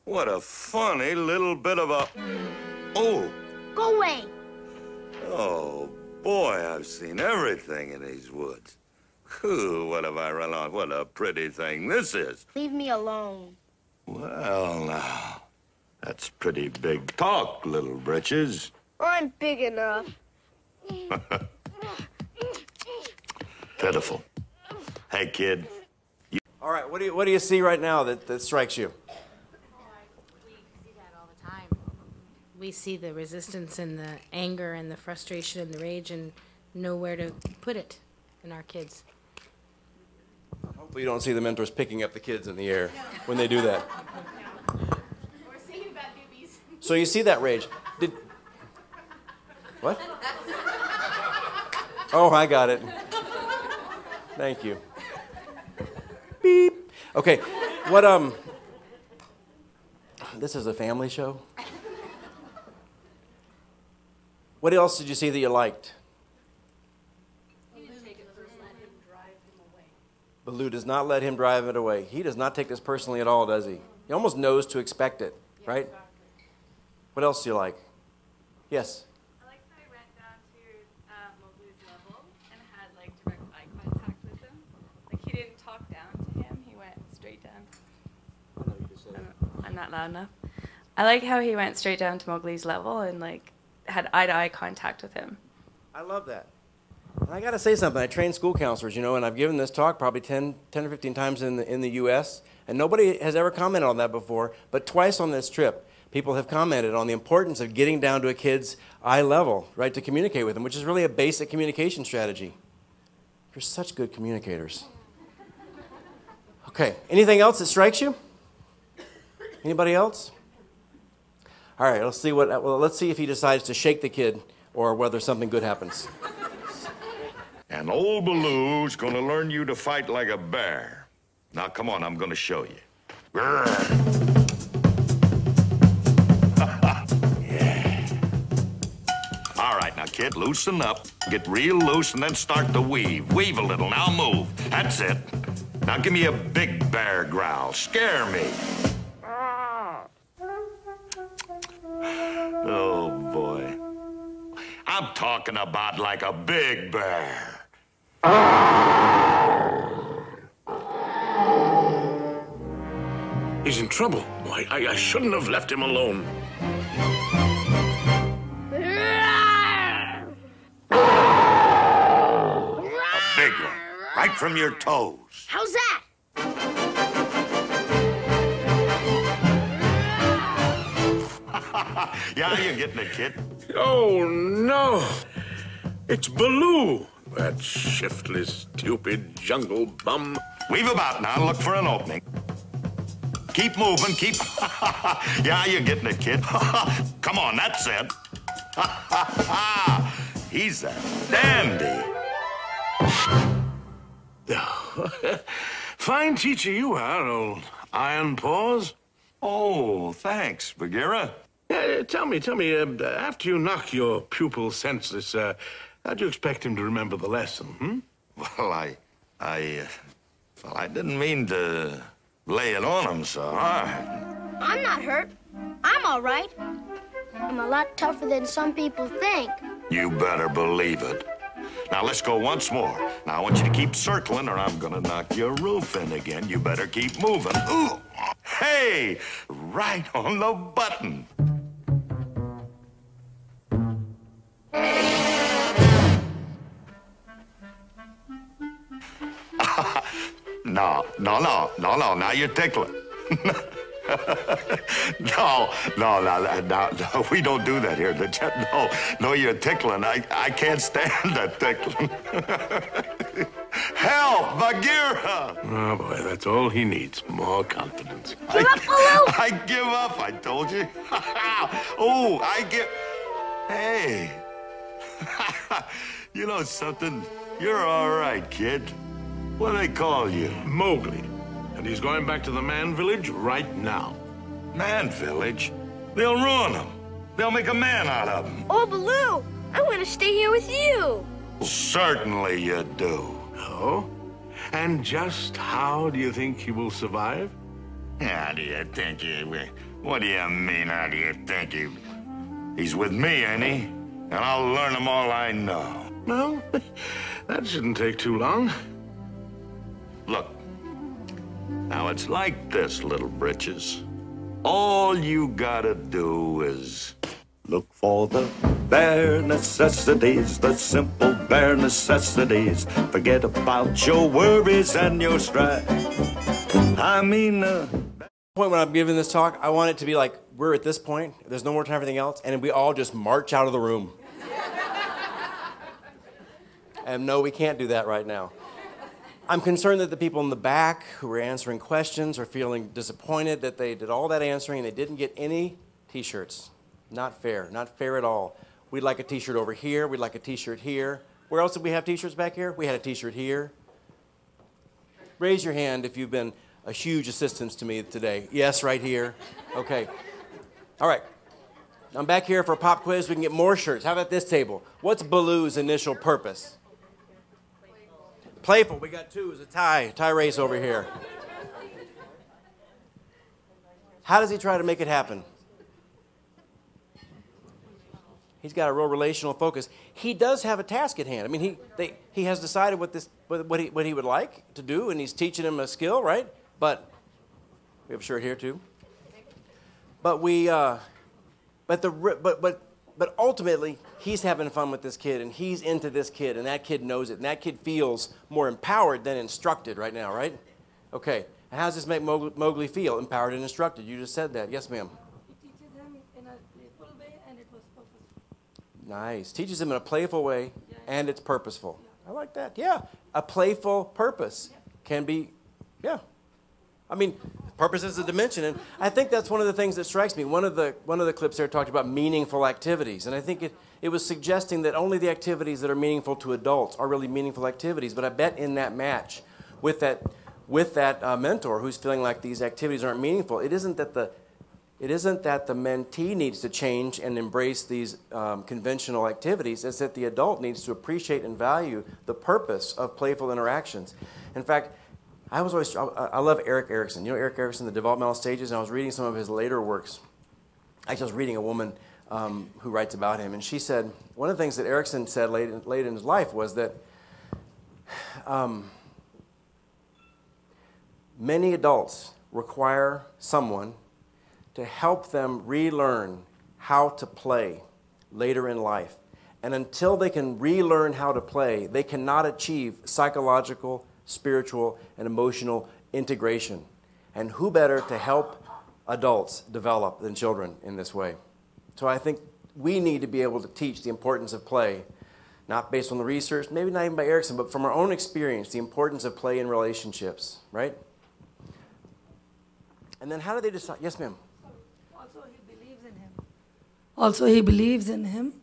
What a funny little bit of a... Oh. Go away. Oh, boy, I've seen everything in these woods. Whew, what have I run on? What a pretty thing this is. Leave me alone. Well, now, that's pretty big talk, little britches. I'm big enough. Pitiful. Hey, kid. All right, what do you see right now that strikes you? We see that all the time. We see the resistance and the anger and the frustration and the rage and know where to put it in our kids. Hopefully you don't see the mentors picking up the kids in the air when they do that. Or saying about newbies. So you see that rage. What? Oh, I got it. Thank you. Beep. Okay, what, this is a family show? What else did you see that you liked? Baloo does not let him drive it away. He does not take this personally at all, does he? He almost knows to expect it, right? What else do you like? Yes? I like how he went down to Mowgli's level and had like direct eye contact with him. Like he didn't talk down to him, he went straight down. I'm not loud enough. I like how he went straight down to Mowgli's level and like had eye-to-eye contact with him. I love that. And I got to say something. I train school counselors, you know, and I've given this talk probably 10 or 15 times in the U.S., and nobody has ever commented on that before, but twice on this trip, people have commented on the importance of getting down to a kid's eye level, right, to communicate with them, which is really a basic communication strategy. You're such good communicators. Okay, anything else that strikes you? Anybody else? All right, let's see if he decides to shake the kid or whether something good happens. And old Baloo's gonna learn you to fight like a bear. Now, come on, I'm gonna show you. Yeah. All right, now, kid, loosen up. Get real loose and then start to weave. Weave a little, now move. That's it. Now, give me a big bear growl. Scare me. Oh, boy. I'm talking about like a big bear. He's in trouble. I shouldn't have left him alone. A big one. Right from your toes. How's that? Yeah, you're getting it, kid. Oh, no. It's Baloo, that shiftless, stupid jungle bum. Weave about now. Look for an opening. Keep moving. Keep... Yeah, you're getting it, kid. Come on, that's it. He's a dandy. Fine teacher you are, old Iron Paws. Oh, thanks, Bagheera. Tell me, after you knock your pupil senseless, how do you expect him to remember the lesson, hmm? Well, I didn't mean to lay it on him so hard. I'm not hurt. I'm all right. I'm a lot tougher than some people think. You better believe it. Now, let's go once more. Now, I want you to keep circling or I'm gonna knock your roof in again. You better keep moving. Ooh! Hey! Right on the button. No. Now you're tickling. No, we don't do that here. No, you're tickling. I can't stand that tickling. Help, Bagheera! Oh, boy, that's all he needs. More confidence. Give up, Baloo! I give up, I told you. Oh, Hey. You know something? You're all right, kid. What do they call you? Mowgli. And he's going back to the man village right now. Man village? They'll ruin him. They'll make a man out of him. Oh, Baloo, I'm going to stay here with you. Certainly you do. Oh? And just how do you think he will survive? How do you think What do you mean, how do you think he's with me, ain't he? And I'll learn him all I know. Well, that shouldn't take too long. Look, now it's like this, little britches. All you gotta do is look for the bare necessities, the simple bare necessities. Forget about your worries and your strife. I mean, Point when I'm giving this talk, I want it to be like, we're at this point, there's no more time for anything else, and we all just march out of the room. And no, we can't do that right now. I'm concerned that the people in the back who are answering questions are feeling disappointed that they did all that answering and they didn't get any t-shirts. Not fair at all. We'd like a t-shirt over here, we'd like a t-shirt here. Where else did we have t-shirts back here? We had a t-shirt here. Raise your hand if you've been a huge assistance to me today. Yes, right here. Okay. All right. I'm back here for a pop quiz. We can get more shirts. How about this table? What's Baloo's initial purpose? Playful. We got two. It's a tie race over here. How does he try to make it happen? He's got a real relational focus. He does have a task at hand. I mean, he has decided what he would like to do, and he's teaching him a skill, right? But we have a shirt here too. But ultimately, he's having fun with this kid, and he's into this kid, and that kid knows it, and that kid feels more empowered than instructed right now, right? Okay. And how does this make Mowgli feel? Empowered and instructed. You just said that. Yes, ma'am. He teaches him in a playful way, and it was purposeful. Nice. Teaches him in a playful way, and it's purposeful. I like that. Yeah. A playful purpose can be, yeah. I mean, purpose is a dimension, and I think that's one of the things that strikes me. One of the clips there talked about meaningful activities, and I think it was suggesting that only the activities that are meaningful to adults are really meaningful activities. But I bet in that match with that mentor who's feeling like these activities aren't meaningful, it isn't that the mentee needs to change and embrace these conventional activities. It's that the adult needs to appreciate and value the purpose of playful interactions. In fact, I love Erik Erikson. You know Erik Erikson, The Developmental Stages? And I was reading some of his later works. Actually, I was reading a woman who writes about him, and she said, one of the things that Erikson said late in his life was that many adults require someone to help them relearn how to play later in life. And until they can relearn how to play, they cannot achieve psychological, spiritual, and emotional integration. And who better to help adults develop than children in this way? So I think we need to be able to teach the importance of play, not based on the research, maybe not even by Erikson, but from our own experience, the importance of play in relationships, right? And then how do they decide? Yes, ma'am. Also, he believes in him. Also, he believes in him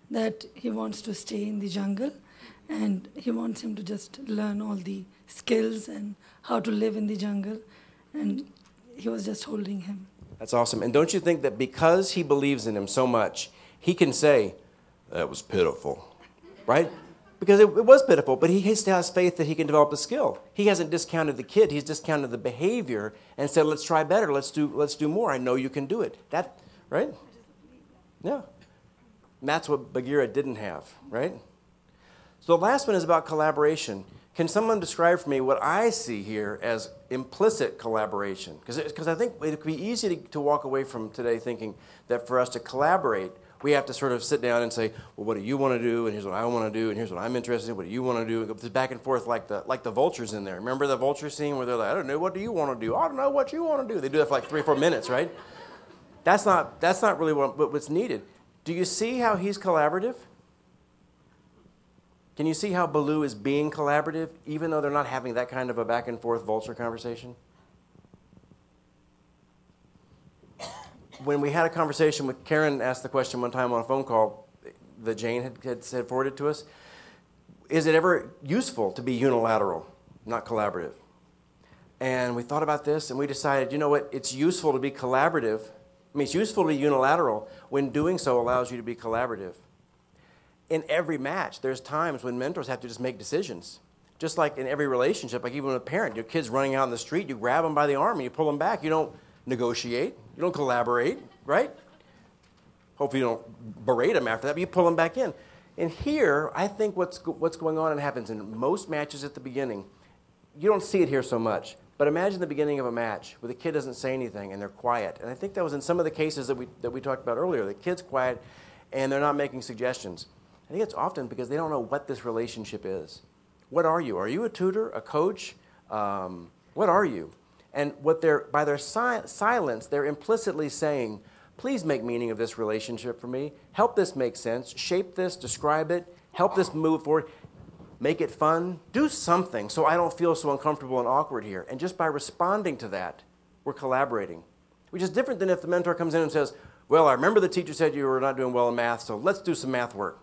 that he wants to stay in the jungle, and he wants him to just learn all the skills and how to live in the jungle, and he was just holding him. That's awesome. And don't you think that because he believes in him so much, he can say, that was pitiful, right? Because it was pitiful, but he still has faith that he can develop the skill. He hasn't discounted the kid, he's discounted the behavior and said, let's try better, let's do more. I know you can do it. That, right? Yeah. And that's what Bagheera didn't have, right? So the last one is about collaboration. Can someone describe for me what I see here as implicit collaboration? Because I think it could be easy to walk away from today thinking that for us to collaborate, we have to sort of sit down and say, well, what do you want to do? And here's what I want to do. And here's what I'm interested in. What do you want to do? And go back and forth like the vultures in there. Remember the vulture scene where they're like, I don't know, what do you want to do? I don't know what you want to do. They do that for like 3 or 4 minutes, right? That's not really what's needed. Do you see how he's collaborative? Can you see how Baloo is being collaborative, even though they're not having that kind of a back and forth vulture conversation? When we had a conversation with Karen, asked the question one time on a phone call that Jane had forwarded to us, is it ever useful to be unilateral, not collaborative? And we thought about this, and we decided, you know what, it's useful to be collaborative. I mean, it's useful to be unilateral when doing so allows you to be collaborative. In every match, there's times when mentors have to just make decisions. Just like in every relationship, like even with a parent, your kid's running out in the street, you grab them by the arm and you pull them back. You negotiate. You don't collaborate, right? Hopefully you don't berate them after that, but you pull them back in. And here, I think what's going on and happens in most matches at the beginning, you don't see it here so much, but imagine the beginning of a match where the kid doesn't say anything and they're quiet. And I think that was in some of the cases that we talked about earlier. The kid's quiet and they're not making suggestions. I think it's often because they don't know what this relationship is. What are you? Are you a tutor, a coach? What are you? And by their silence, they're implicitly saying, please make meaning of this relationship for me. Help this make sense. Shape this, describe it. Help this move forward. Make it fun. Do something so I don't feel so uncomfortable and awkward here. And just by responding to that, we're collaborating, which is different than if the mentor comes in and says, well, I remember the teacher said you were not doing well in math, so let's do some math work.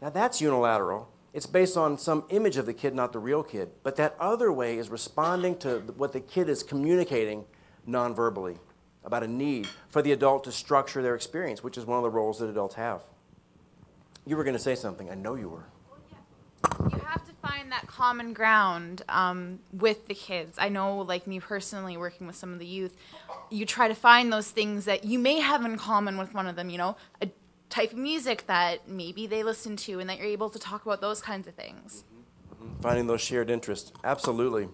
Now that's unilateral. It's based on some image of the kid, not the real kid. But that other way is responding to what the kid is communicating non-verbally about a need for the adult to structure their experience, which is one of the roles that adults have. You were going to say something. I know you were. You have to find that common ground with the kids. I know, like me personally, working with some of the youth, you try to find those things that you may have in common with one of them, you know, a type of music that maybe they listen to and that you're able to talk about those kinds of things. Finding those shared interests. Absolutely.